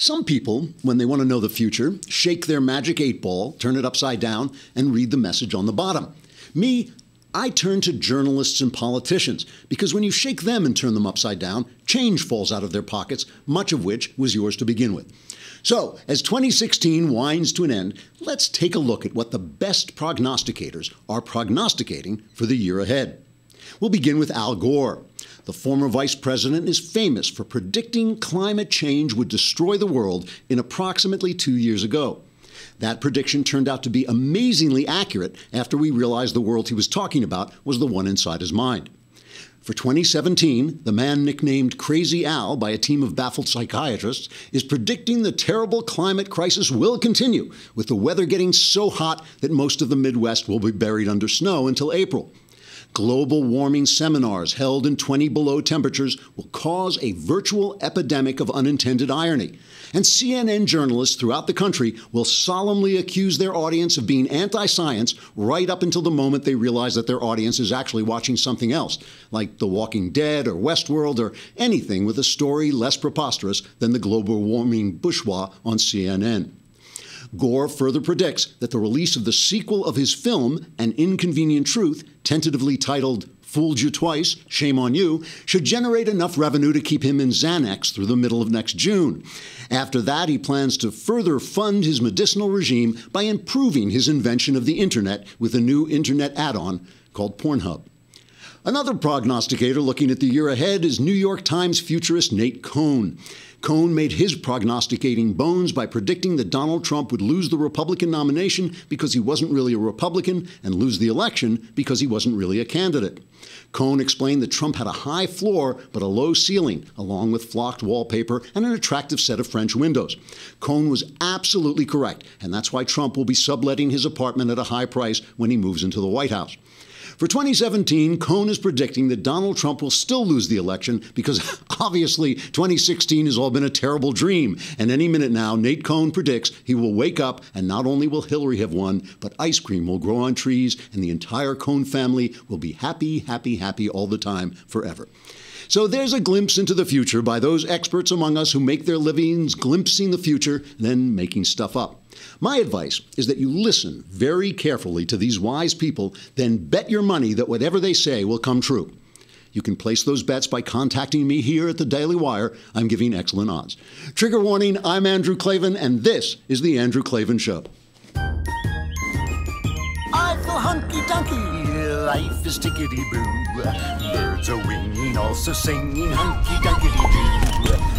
Some people, when they want to know the future, shake their magic 8-ball, turn it upside down, and read the message on the bottom. Me, I turn to journalists and politicians, because when you shake them and turn them upside down, change falls out of their pockets, much of which was yours to begin with. So, as 2016 winds to an end, let's take a look at what the best prognosticators are prognosticating for the year ahead. We'll begin with Al Gore. The former vice president is famous for predicting climate change would destroy the world in approximately 2 years ago. That prediction turned out to be amazingly accurate after we realized the world he was talking about was the one inside his mind. For 2017, the man nicknamed Crazy Al by a team of baffled psychiatrists is predicting the terrible climate crisis will continue, with the weather getting so hot that most of the Midwest will be buried under snow until April. Global warming seminars held in 20 below temperatures will cause a virtual epidemic of unintended irony. And CNN journalists throughout the country will solemnly accuse their audience of being anti-science right up until the moment they realize that their audience is actually watching something else, like The Walking Dead or Westworld or anything with a story less preposterous than the global warming bourgeois on CNN. Gore further predicts that the release of the sequel of his film, An Inconvenient Truth, tentatively titled Fooled You Twice, Shame on You, should generate enough revenue to keep him in Xanax through the middle of next June. After that, he plans to further fund his medicinal regime by improving his invention of the Internet with a new Internet add-on called Pornhub. Another prognosticator looking at the year ahead is New York Times futurist Nate Cohn. Cohn made his prognosticating bones by predicting that Donald Trump would lose the Republican nomination because he wasn't really a Republican and lose the election because he wasn't really a candidate. Cohn explained that Trump had a high floor but a low ceiling, along with flocked wallpaper and an attractive set of French windows. Cohn was absolutely correct, and that's why Trump will be subletting his apartment at a high price when he moves into the White House. For 2017, Cohn is predicting that Donald Trump will still lose the election because obviously 2016 has all been a terrible dream. And any minute now, Nate Cohn predicts he will wake up and not only will Hillary have won, but ice cream will grow on trees and the entire Cohn family will be happy, happy, happy all the time forever. So there's a glimpse into the future by those experts among us who make their livings glimpsing the future, then making stuff up. My advice is that you listen very carefully to these wise people, then bet your money that whatever they say will come true. You can place those bets by contacting me here at the Daily Wire. I'm giving excellent odds. Trigger warning, I'm Andrew Klavan, and this is The Andrew Klavan Show. I feel hunky-dunky, life is tickety-boo. Birds are winging, also singing hunky-dunky-doo.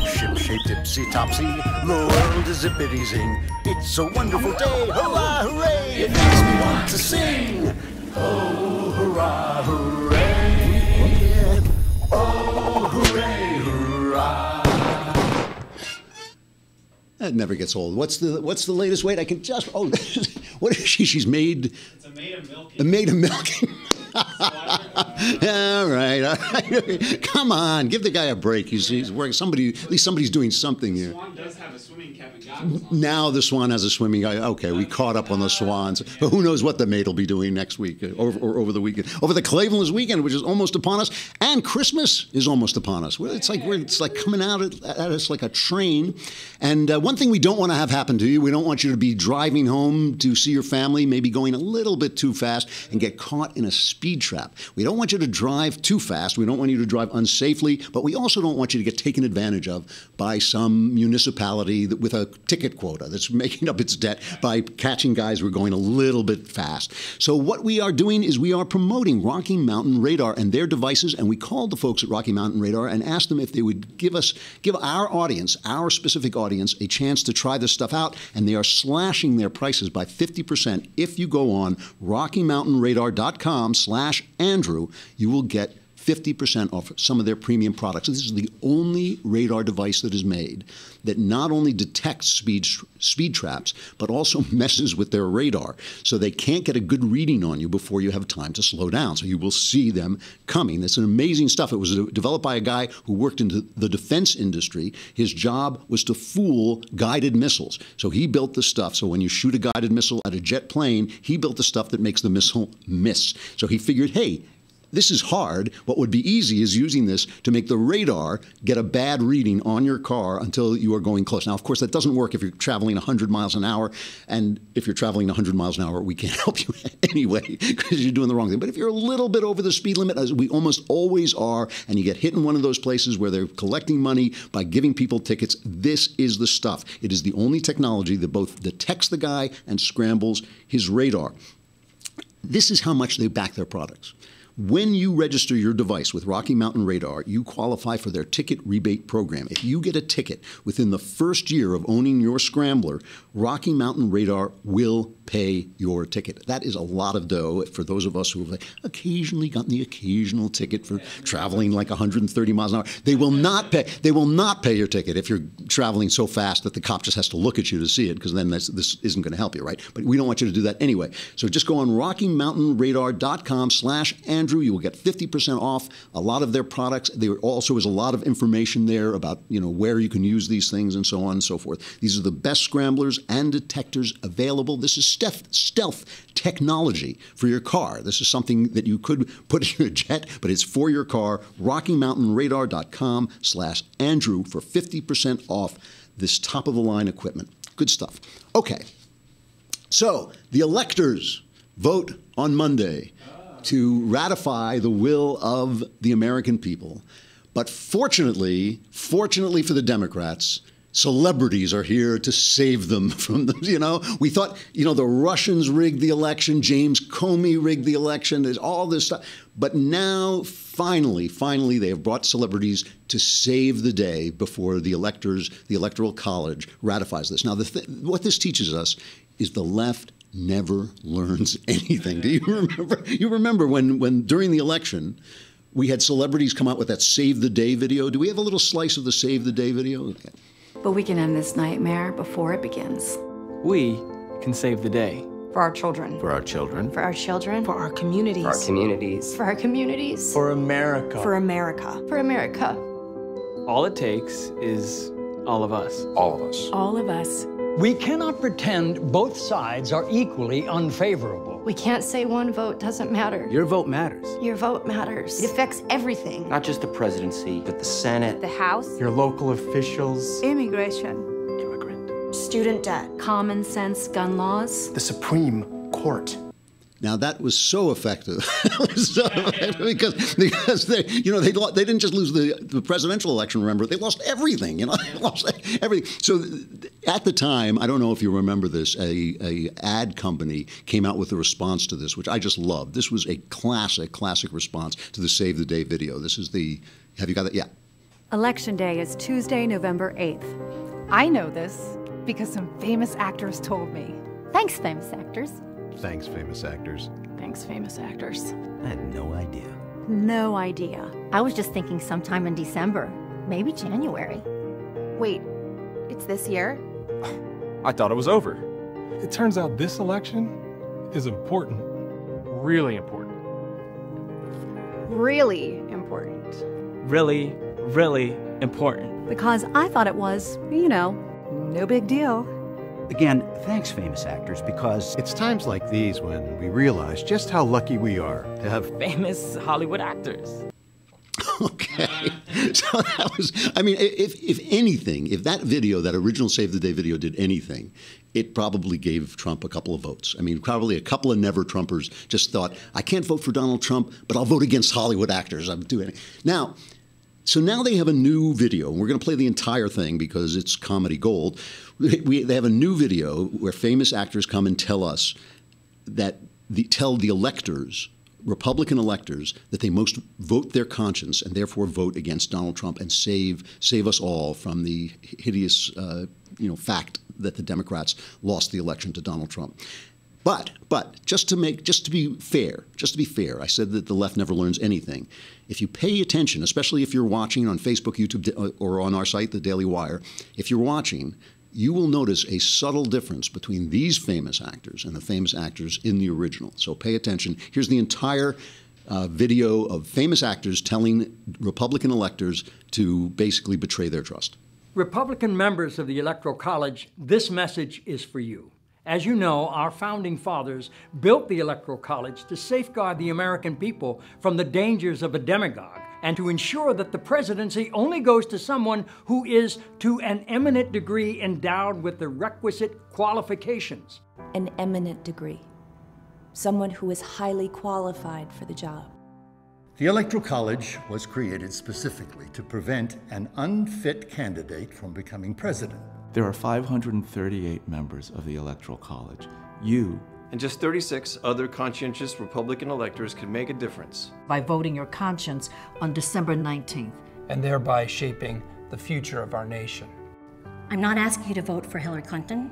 Ship-shaped, tipsy-topsy, the world is zippity-zing. It's a wonderful day, hurrah, hooray! It makes me want to sing. Oh, hurrah, hooray! Oh, hooray, hurrah! That never gets old. What's the latest weight? I can just what is she? She's made. It's a maid of milking. A maid of milking. All right. Come on, give the guy a break. He's working. At least somebody's doing something here. Swan does have a swimming cap and goggles on. Now the Swan has a swimming. Okay, we caught up on the Swans. But who knows what the maid will be doing next week or over the weekend, over the Klavanless weekend, which is almost upon us, and Christmas is almost upon us. It's like coming out at us like a train. And one thing we don't want to have happen to you, we don't want you to be driving home to see your family, maybe going a little bit too fast and get caught in a speed trap. We don't want you to drive too fast. We don't want you to drive unsafely, but we also don't want you to get taken advantage of by some municipality with a ticket quota that's making up its debt by catching guys who are going a little bit fast. So what we are doing is we are promoting Rocky Mountain Radar and their devices, and we called the folks at Rocky Mountain Radar and asked them if they would give our audience, our specific audience, a chance to try this stuff out, and they are slashing their prices by 50% if you go on RockyMountainRadar.com/Andrew. You will get 50% off some of their premium products. This is the only radar device that is made that not only detects speed traps, but also messes with their radar. So they can't get a good reading on you before you have time to slow down. So you will see them coming. That's an amazing stuff. It was developed by a guy who worked in the defense industry. His job was to fool guided missiles. So he built the stuff. So when you shoot a guided missile at a jet plane, he built the stuff that makes the missile miss. So he figured, hey, This is hard. What would be easy is using this to make the radar get a bad reading on your car until you are going close. Now, of course, that doesn't work if you're traveling 100 miles an hour. And if you're traveling 100 miles an hour, we can't help you anyway because you're doing the wrong thing. But if you're a little bit over the speed limit, as we almost always are, and you get hit in one of those places where they're collecting money by giving people tickets, this is the stuff. It is the only technology that both detects the guy and scrambles his radar. This is how much they back their products. When you register your device with Rocky Mountain Radar, you qualify for their ticket rebate program. If you get a ticket within the first year of owning your scrambler, Rocky Mountain Radar will pay your ticket. That is a lot of dough for those of us who have occasionally gotten the occasional ticket for traveling like 130 miles an hour. They will not pay. They will not pay your ticket if you're traveling so fast that the cop just has to look at you to see it, because then this isn't going to help you, right? But we don't want you to do that anyway. So just go on RockyMountainRadar.com/Andrew. You will get 50% off a lot of their products. There also is a lot of information there about, where you can use these things and so on and so forth. These are the best scramblers and detectors available. This is stealth technology for your car. This is something that you could put in your jet, but it's for your car. RockyMountainRadar.com/Andrew for 50% off this top-of-the-line equipment. Good stuff. Okay, so the electors vote on Monday to ratify the will of the American people. But fortunately for the Democrats, celebrities are here to save them from them. We thought, the Russians rigged the election, James Comey rigged the election, there's all this stuff. But now, finally, they have brought celebrities to save the day before the Electoral College ratifies this. Now, what this teaches us is the left never learns anything. Do you remember? You remember when during the election, we had celebrities come out with that Save the Day video? Do we have a little slice of the Save the Day video? Okay. But we can end this nightmare before it begins. We can save the day. For our children. For our children. For our children. For our communities. For our communities. For our communities. For America. For America. For America. All it takes is all of us. All of us. All of us. We cannot pretend both sides are equally unfavorable. We can't say one vote doesn't matter. Your vote matters. Your vote matters. It affects everything. Not just the presidency, but the Senate. The House. Your local officials. Immigration. Immigrant. Student debt. Common sense gun laws. The Supreme Court. Now that was so effective, because they didn't just lose the presidential election. Remember, they lost everything. They lost everything. So at the time, I don't know if you remember this, a ad company came out with a response to this, which I just loved. This was a classic response to the Save the Day video. This is have you got it? Yeah. Election Day is Tuesday, November 8th. I know this because some famous actors told me. Thanks, famous actors. Thanks, famous actors. Thanks, famous actors. I had no idea. No idea. I was just thinking sometime in December, maybe January. Wait, it's this year? I thought it was over. It turns out this election is important. Really important. Really important. Really, really important. Because I thought it was, no big deal. Again, thanks, famous actors, because It's times like these when we realize just how lucky we are to have Famous Hollywood actors. Okay. So that was, if anything, if that video, that original Save the Day video did anything, it probably gave Trump a couple of votes. Probably a couple of never-Trumpers just thought, I can't vote for Donald Trump, but I'll vote against Hollywood actors. I'm doing it. So now they have a new video, and we're going to play the entire thing because it's comedy gold. They have a new video where famous actors come and tell us tell the electors, Republican electors, that they must vote their conscience and therefore vote against Donald Trump and save us all from the hideous fact that the Democrats lost the election to Donald Trump. But just to be fair, I said that the left never learns anything. If you pay attention, especially if you're watching on Facebook, YouTube, or on our site, The Daily Wire, if you're watching, you will notice a subtle difference between these famous actors and the famous actors in the original. So pay attention. Here's the entire video of famous actors telling Republican electors to basically betray their trust. Republican members of the Electoral College, this message is for you. As you know, our founding fathers built the Electoral College to safeguard the American people from the dangers of a demagogue and to ensure that the presidency only goes to someone who is to an eminent degree endowed with the requisite qualifications. An eminent degree. Someone who is highly qualified for the job. The Electoral College was created specifically to prevent an unfit candidate from becoming president. There are 538 members of the Electoral College. You and just 36 other conscientious Republican electors can make a difference. By voting your conscience on December 19th. And thereby shaping the future of our nation. I'm not asking you to vote for Hillary Clinton.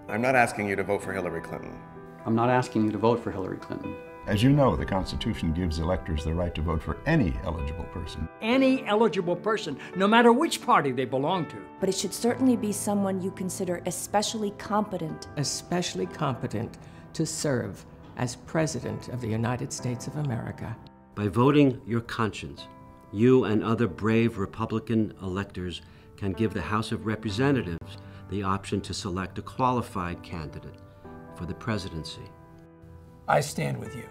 I'm not asking you to vote for Hillary Clinton. I'm not asking you to vote for Hillary Clinton. As you know, the Constitution gives electors the right to vote for any eligible person. Any eligible person, no matter which party they belong to. But it should certainly be someone you consider especially competent. Especially competent to serve as President of the United States of America. By voting your conscience, you and other brave Republican electors can give the House of Representatives the option to select a qualified candidate for the presidency. I stand with you.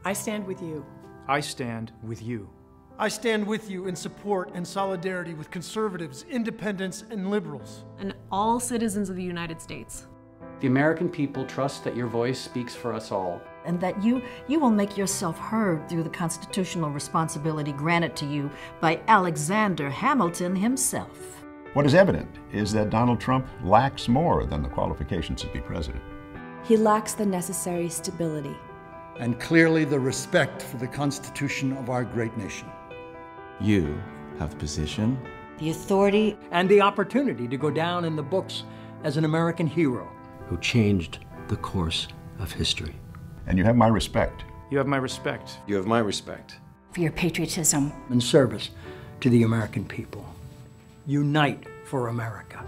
I stand with you. I stand with you. I stand with you in support and solidarity with conservatives, independents, and liberals. And all citizens of the United States. The American people trust that your voice speaks for us all. And that you will make yourself heard through the constitutional responsibility granted to you by Alexander Hamilton himself. What is evident is that Donald Trump lacks more than the qualifications to be president. He lacks the necessary stability. And clearly the respect for the Constitution of our great nation. You have the position, the authority, and the opportunity to go down in the books as an American hero. Who changed the course of history. And you have my respect. You have my respect. You have my respect. For your patriotism. And service to the American people. Unite for America.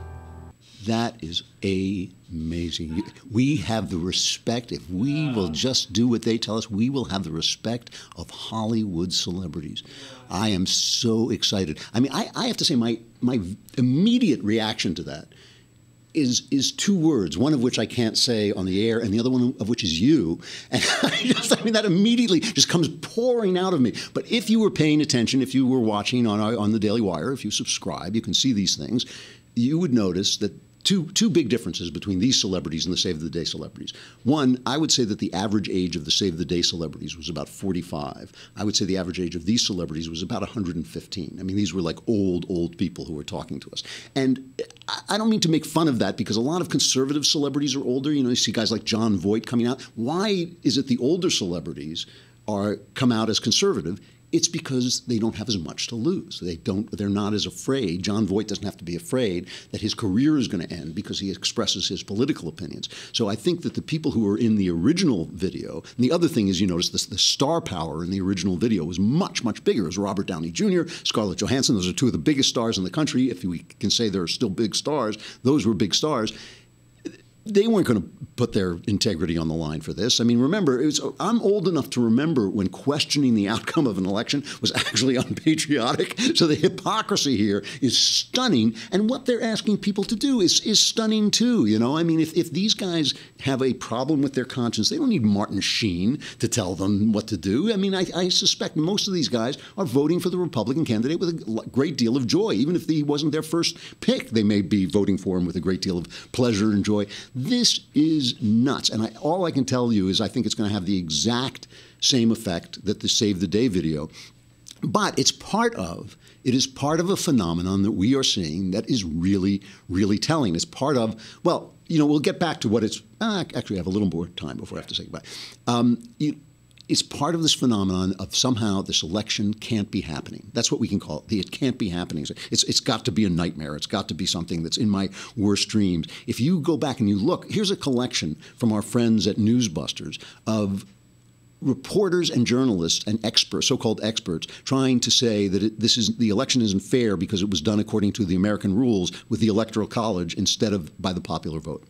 That is amazing. We have the respect. If we will just do what they tell us, we will have the respect of Hollywood celebrities. I am so excited. I mean, I have to say my immediate reaction to that is two words, one of which I can't say on the air, and the other one of which is you. And I mean, that immediately just comes pouring out of me. But if you were paying attention, if you were watching on the Daily Wire, if you subscribe, you can see these things, you would notice that two big differences between these celebrities and the Save the Day celebrities. One, I would say that the average age of the Save the Day celebrities was about 45. I would say the average age of these celebrities was about 115. I mean, these were like old people who were talking to us. And I don't mean to make fun of that because a lot of conservative celebrities are older. You know, you see guys like Jon Voight coming out. Why is it the older celebrities come out as conservative? It's because they don't have as much to lose. They're not as afraid. Jon Voight doesn't have to be afraid that his career is going to end because he expresses his political opinions. So I think that the people who were in the original video, and the other thing is, you notice the star power in the original video was much, much bigger. It was Robert Downey Jr., Scarlett Johansson. Those are two of the biggest stars in the country. If we can say there are still big stars, those were big stars. They weren't going to put their integrity on the line for this. I mean, remember, I'm old enough to remember when questioning the outcome of an election was actually unpatriotic. So the hypocrisy here is stunning. And what they're asking people to do is stunning too. You know, I mean, if these guys have a problem with their conscience, they don't need Martin Sheen to tell them what to do. I mean, I suspect most of these guys are voting for the Republican candidate with a great deal of joy. Even if he wasn't their first pick, they may be voting for him with a great deal of pleasure and joy. This is nuts. And all I can tell you is I think it's going to have the exact same effect that the Save the Day video. But it's part of a phenomenon that we are seeing that is really, really telling. It's part of, well, you know, we'll get back to what it's, actually I have a little more time before I have to say goodbye. It's part of this phenomenon of somehow this election can't be happening. That's what we can call it. It can't be happening. It's got to be a nightmare. It's got to be something that's in my worst dreams. If you go back and you look, here's a collection from our friends at Newsbusters of reporters and journalists and experts, so-called experts, trying to say that the election isn't fair because it was done according to the American rules with the Electoral College instead of by the popular vote.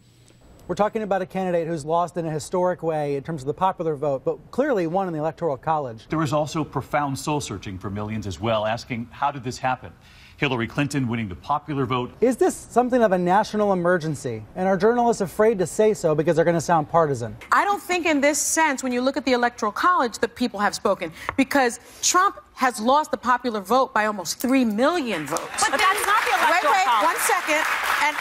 We're talking about a candidate who's lost in a historic way in terms of the popular vote, but clearly won in the Electoral College. There was also profound soul-searching for millions as well, asking, how did this happen? Hillary Clinton winning the popular vote. Is this something of a national emergency? And are journalists afraid to say so because they're going to sound partisan? I don't think in this sense, when you look at the Electoral College, that people have spoken, because Trump has lost the popular vote by almost 3 million votes. But that's not the Electoral College. Wait, 1 second.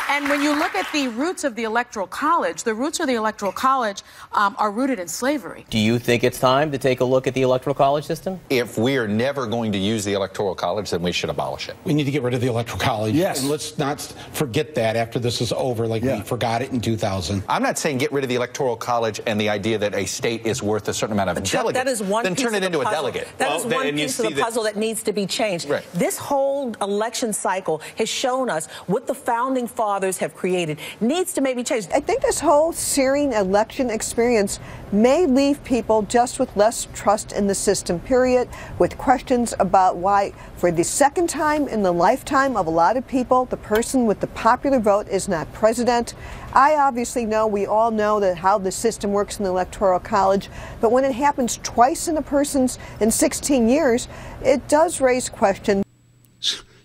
And when you look at the roots of the Electoral College, the roots of the Electoral College are rooted in slavery. Do you think it's time to take a look at the Electoral College system? If we are never going to use the Electoral College, then we should abolish it. We need to get rid of the Electoral College. Yes. And let's not forget that after this is over, like we forgot it in 2000. I'm not saying get rid of the Electoral College and the idea that a state is worth a certain amount of delegates. That is one then piece turn it of into the a puzzle. delegate. That is one piece of the puzzle that needs to be changed. Right. This whole election cycle has shown us what the founding fathers have created needs to maybe change. I think this whole searing election experience may leave people just with less trust in the system, period, with questions about why, for the second time in the lifetime of a lot of people, the person with the popular vote is not president. I obviously know, we all know that how the system works in the Electoral College, but when it happens twice in a person's in 16 years, it does raise questions.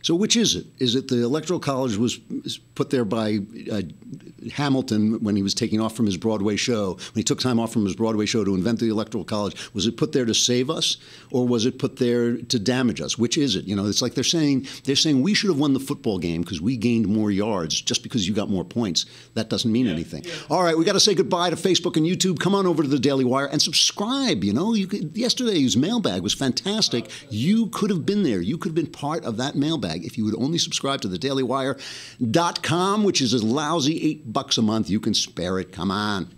So which is it? Is it the Electoral College was put there by Hamilton when he was taking off from his Broadway show, when he took time off from his Broadway show to invent the Electoral College? Was it put there to save us, or was it put there to damage us? Which is it? You know, it's like they're saying we should have won the football game because we gained more yards. Just because you got more points, that doesn't mean anything. All right, we got to say goodbye to Facebook and YouTube. Come on over to the Daily Wire and subscribe. You know, yesterday's mailbag was fantastic. You could have been there. You could have been part of that mailbag if you would only subscribe to thedailywire.com, which is a lousy $8 a month. You can spare it. Come on.